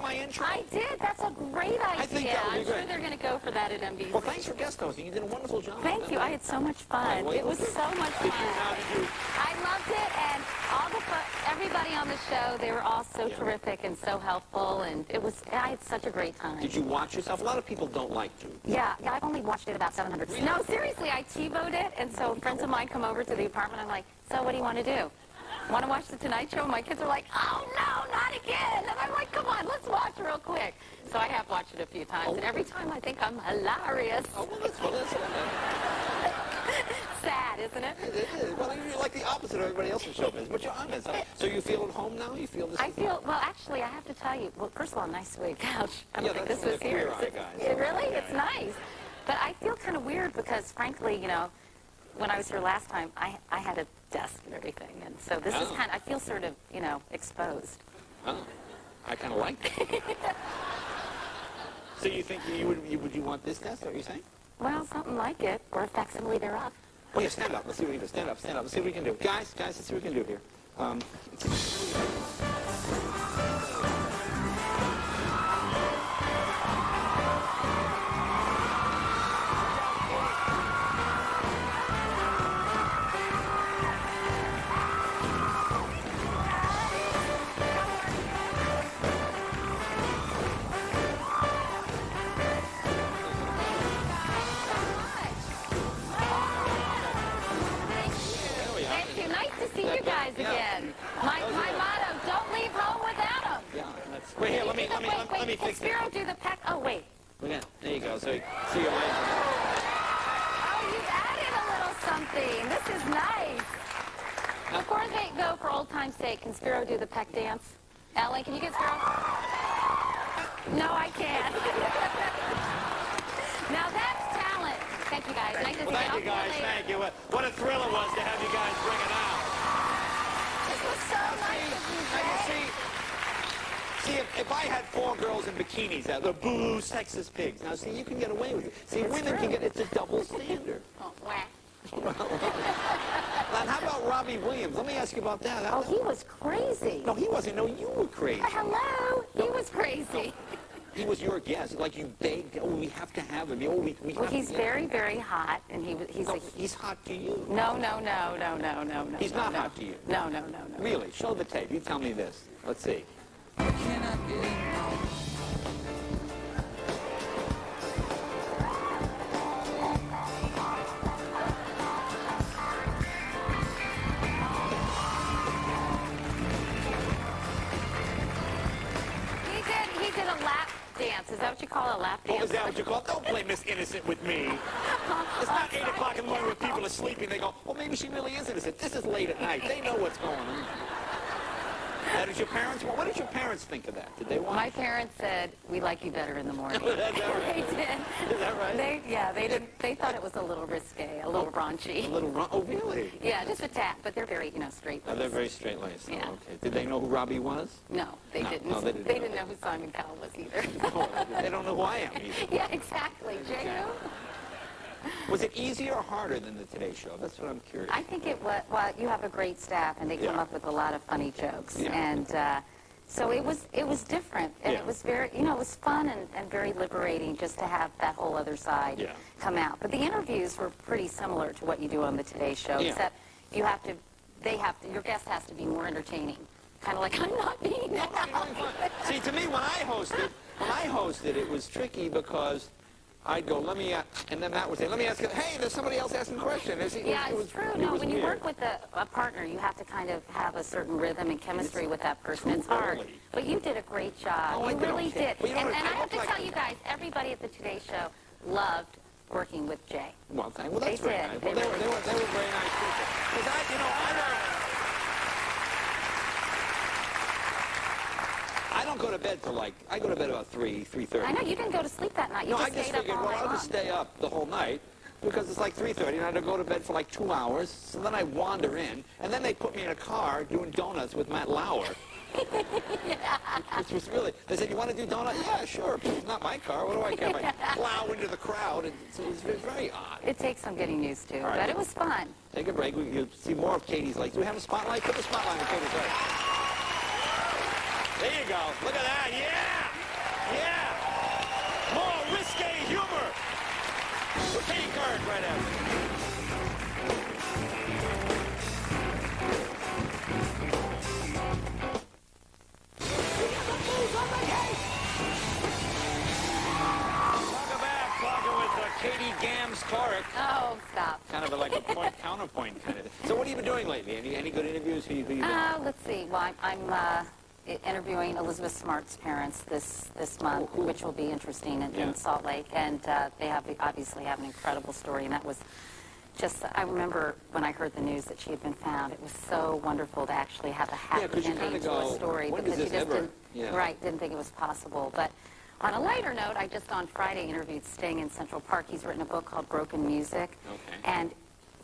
my intro? I did. That's a great idea. I think that would be I'm great. sure they're going to go for that at NBC. Well, thanks for guest hosting. You did a wonderful job. Thank you. I had so much fun. It was so much fun. Did you? I loved it, and everybody on the show, they were all so terrific and so helpful, and I had such a great time. Did you watch yourself? A lot of people don't like to. Yeah, I've only watched it about 700 times. No, seriously, I TiVoed it, and so friends of mine come over to the apartment. I'm like, so what do you want to do? Want to watch The Tonight Show? My kids are like, oh, no, not again. And I'm like, come on, let's watch real quick. So I have watched it a few times, and every time I think I'm hilarious. Oh, well, that's Sad, isn't it? It is. Well, you're like the opposite of everybody else in show business, but you're honest. So you feel at home now? You feel this? Well, actually, I have to tell you, well, first of all, nice suede couch. I don't think this that's was the here. Queer Eye guys. It's nice. But I feel kind of weird because, frankly, you know, when I was here last time, I had a desk and everything, and so this is I feel sort of, you know, exposed. Oh, I kind of like that. So you think would you want this desk? Is that what you're saying? Well, something like it, or a facsimile thereof. Oh, yeah, stand up. Let's see what we can do. Stand up. Let's see what we can do. Guys, let's see what we can do here. Again. My motto, don't leave home without them. Yeah, wait, here, let me fix it. Spiro, do the pack. Oh, wait. There you go. So, see you later. Oh, you've added a little something. This is nice. Before they go, for old time's sake, can Spiro do the peck dance? Ellen, can you get Spiro? No, I can't. Now that's talent. Thank you, guys. Nice to see you. Thank you, guys. Thank you. What a thrill it was to have you guys bring it out. So nice of you, Jay. See, if I had 4 girls in bikinis out, the boo, sexist pigs. Now, see, you can get away with it. See, women can get, it's a double standard. Oh, whack. Now, how about Robbie Williams? Let me ask you about that. Oh, he was crazy. No, he wasn't. No, you were crazy. Hello. He was crazy. He was your guest. Like you begged, oh, we have to have him. Oh, well, he's very, very hot, and he's hot to you. No. He's not hot to you. No. Really? Show the tape. You tell me this. Let's see. He did a lap dance. Is that what you call a lap dance? Oh, is that what you call it? Don't play Miss Innocent with me. It's not 8 o'clock in the morning when people are sleeping. They go, well, maybe she really is innocent. This is late at night. They know what's going on. What did your parents think of that? Did they watch? My parents said, we like you better in the morning. Is that right? They did. Is that right? They thought it was a little risque, a little raunchy. Oh, really? Yeah, just a tap, but they're very, straight-laced. Oh, they're very straight-laced. Yeah. Okay. Did they know who Robbie was? No, they didn't. No, they didn't know who Simon Cowell was either. They don't know who I am either. Yeah, exactly. J.O.? Was it easier or harder than the Today Show? That's what I'm curious. I think it was, well, you have a great staff, and they come up with a lot of funny jokes. Yeah. And so it was different. And it was very, it was fun and very liberating just to have that whole other side come out. But the interviews were pretty similar to what you do on the Today Show, except your guest has to be more entertaining. Kind of like I'm not being now. See, to me, when I hosted, it was tricky because I'd go, and then Matt would say, let me ask you, hey, there's somebody else asking a question. It's true. No, when you work with a partner, you have to kind of have a certain rhythm and chemistry with that person. It's hard. But you did a great job. You really did. And I have to tell you guys, everybody at the Today Show loved working with Jay. Well, that's very nice. Well, they were very nice people. Because I don't go to bed till I go to bed about 3:30. I know, you didn't go to sleep that night. You I just figured, I'll just stay up the whole night because it's like 3:30 and I had to go to bed for like 2 hours. So then I wander in, and then they put me in a car doing donuts with Matt Lauer. Which was really, they said, you want to do donuts? Yeah, sure. Not my car. What do I care? I plow into the crowd. And so it was very odd. It takes some getting used to, right, but it was fun. Take a break. You'll see more of Katie's legs. Do we have a spotlight? Put the spotlight on Katie's legs. There you go. Look at that. Yeah! Yeah! More risque humor! We're Kenny Couric right after. Welcome back. Talking with Katie Gams Couric. Oh, stop. Kind of like a point counterpoint kind of. So what have you been doing lately? Any good interviews? Who you been? Let's see. Well, I'm interviewing Elizabeth Smart's parents this month, cool. which will be interesting in Salt Lake, and they obviously have an incredible story, and that was just, I remember when I heard the news that she had been found, it was so wonderful to actually have a happy ending to a story, because you just didn't think it was possible. But on a lighter note, I just on Friday interviewed Sting in Central Park. He's written a book called Broken Music, and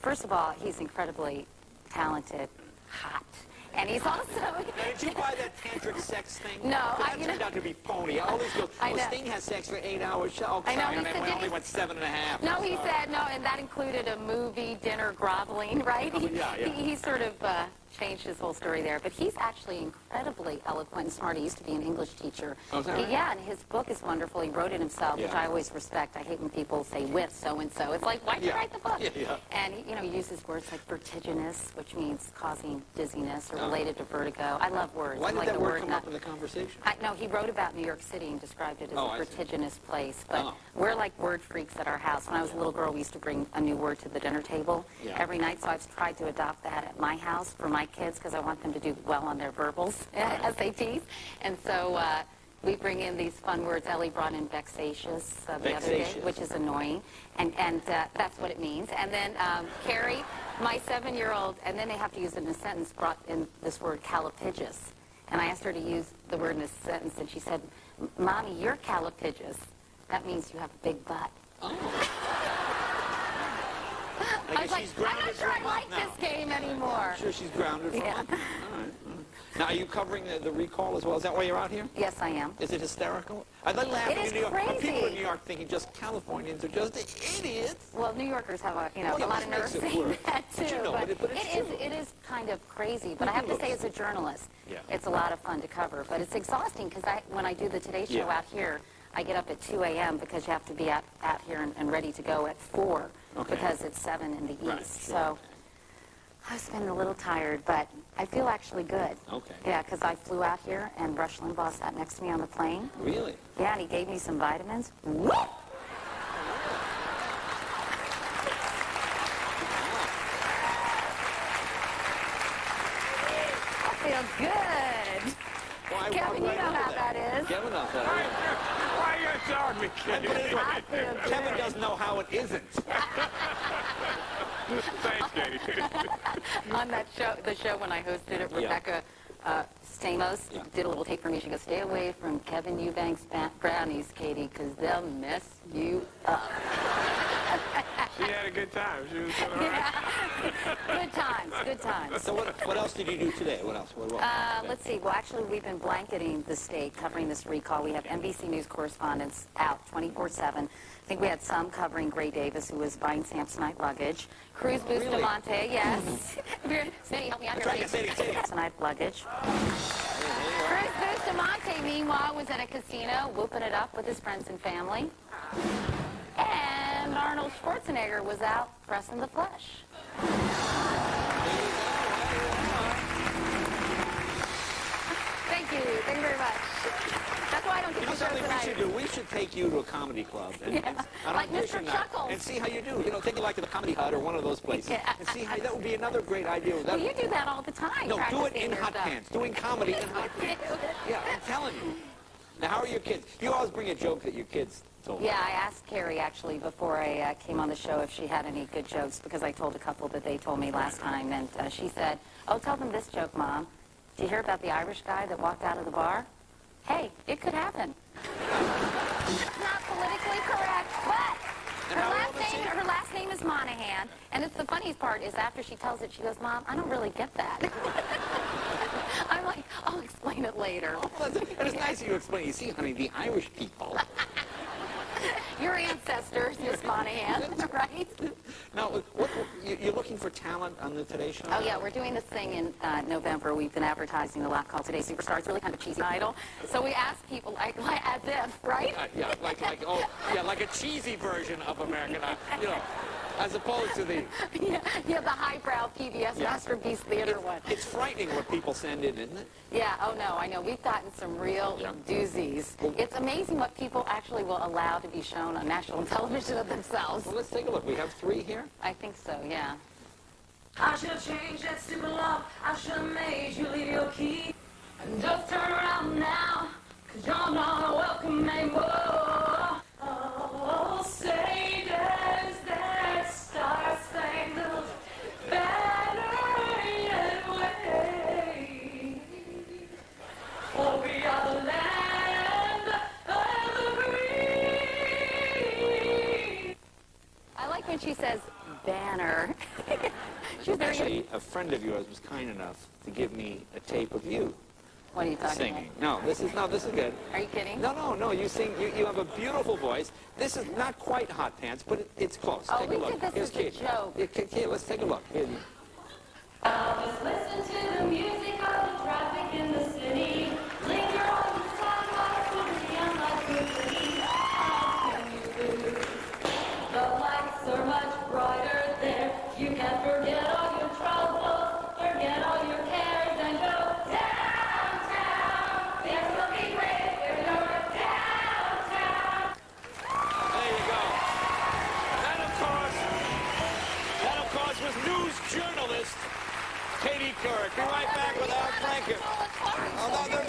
first of all, he's incredibly talented, hot. And he's also... Now, did you buy that tantric sex thing? No. That turned out to be phony. I always go, Sting has sex for 8 hours. I know. And then we only went 7.5. No, he said, no, and that included a movie, dinner, groveling, right? He sort of changed his whole story there. But he's actually incredibly eloquent and smart. He used to be an English teacher. Oh, is that right? Yeah, and his book is wonderful. He wrote it himself, which I always respect. I hate when people say with so-and-so. It's like, why'd you write the book? And, he uses words like vertiginous, which means causing dizziness or related to vertigo. I love words. Why did like that the word come up in the conversation? No, he wrote about New York City and described it as a vertiginous place. But we're like word freaks at our house. When I was a little girl, we used to bring a new word to the dinner table every night. So I've tried to adopt that at my house for my kids because I want them to do well on their verbals, SATs. And so we bring in these fun words. Ellie brought in vexatious the other day, which is annoying. And that's what it means. And then Carrie, my 7-year-old, and then they have to use it in a sentence, brought in this word callipygus. And I asked her to use the word in a sentence, and she said, Mommy, you're callipygus. That means you have a big butt. I was like, I'm not sure I like this game anymore. I'm sure she's grounded for life. All right. Now, are you covering the recall as well? Is that why you're out here? Yes, I am. Is it hysterical? I'd like laughing It is in New York. crazy. People in New York thinking just Californians are just idiots. Well, New Yorkers have a lot of nerves saying that too. But you know, but it is kind of crazy. But I have to say, as a journalist, it's a lot of fun to cover. But it's exhausting because when I do the Today Show out here, I get up at 2 a.m. because you have to be out here and ready to go at 4 because it's 7 in the east. So I've been a little tired, but I feel actually good. Okay. Yeah, because I flew out here and Rush Limbaugh sat next to me on the plane. Really? Yeah, and he gave me some vitamins. Woo! I feel good. Well, Kevin, you know how that is. Kevin knows that. Why are you telling me, Katie? I feel good. Kevin doesn't know how it isn't. Thanks, Katie. On that show, the show when I hosted it, Rebecca Stamos did a little tape for me. She goes, stay away from Kevin Eubanks brownies, Katie, because they'll mess you up. She had a good time. She was doing all right. Good times. So what else did you do today? What else? Let's see. Well, actually, we've been blanketing the state covering this recall. We have NBC News correspondents out 24/7. I think we had some covering Gray Davis, who was buying Samsonite luggage. Cruz Bustamante, yes. Say, help me out here. Samsonite luggage. Cruz Bustamante, meanwhile, was at a casino whooping it up with his friends and family. And Arnold Schwarzenegger was out pressing the flesh. Thank you very much. That's why I don't get the shows Something we tonight. should do. We should take you to a comedy club. Like Mr. Chuckles. And see how you do. Take it like to the Comedy Hut or one of those places. And see how that would be another great idea. Well, you do that all the time. No, do it in practicing your hot stuff. pants. Doing comedy in hot pants. Yeah, I'm telling you. Now, how are your kids? You always bring a joke that your kids told. Yeah, I asked Carrie, actually, before I came on the show if she had any good jokes, because I told a couple that they told me last time, and she said, oh, tell them this joke, Mom. Did you hear about the Irish guy that walked out of the bar? Hey, it could happen. It's not politically correct, but her last name is Monahan, and it's the funniest part is after she tells it, she goes, Mom, I don't really get that. I'm like, I'll explain it later. And it's nice that you explain. You see, honey, the Irish people. Your ancestors, Miss Monahan, right? Now, you're looking for talent on the Today Show? Oh, yeah, we're doing this thing in November. We've been advertising a lot called Today Superstar. It's really kind of a cheesy title. So we ask people, like as if, right? Like a cheesy version of American Idol, you know, as opposed to the... the highbrow PBS Masterpiece Theater one. It's frightening what people send in, isn't it? Yeah, oh no, I know. We've gotten some real doozies. It's amazing what people actually will allow to be shown on national television of themselves. Well, let's take a look. We have 3 here? I think so, yeah. I should have changed that stupid lock. I should have made you leave your key. And just turn around now, 'cause you're not welcome anymore. Oh, say does that star-spangled banner yet wave? For we are the land of the free. I like when she says banner. She's very... Actually, a friend of yours was kind enough to give me a tape of you What are you talking singing. No, this is good. about? Are you kidding? No, you sing, you have a beautiful voice. This is not quite Hot Pants, but it's close. Oh, take we a look. did this Here's as a Kate. joke. Kate, let's take a look. Here. I'll just listen to the music of the traffic in the city. Linger on the sidewalk for the unlike city. How can you lose? The lights are much brighter there. You can forget all your troubles, forget all your cares, and go downtown. This will be great if you're downtown. There you go. That, of course, was news journalist Katie Couric. Be right back with Al Franken. Oh, no,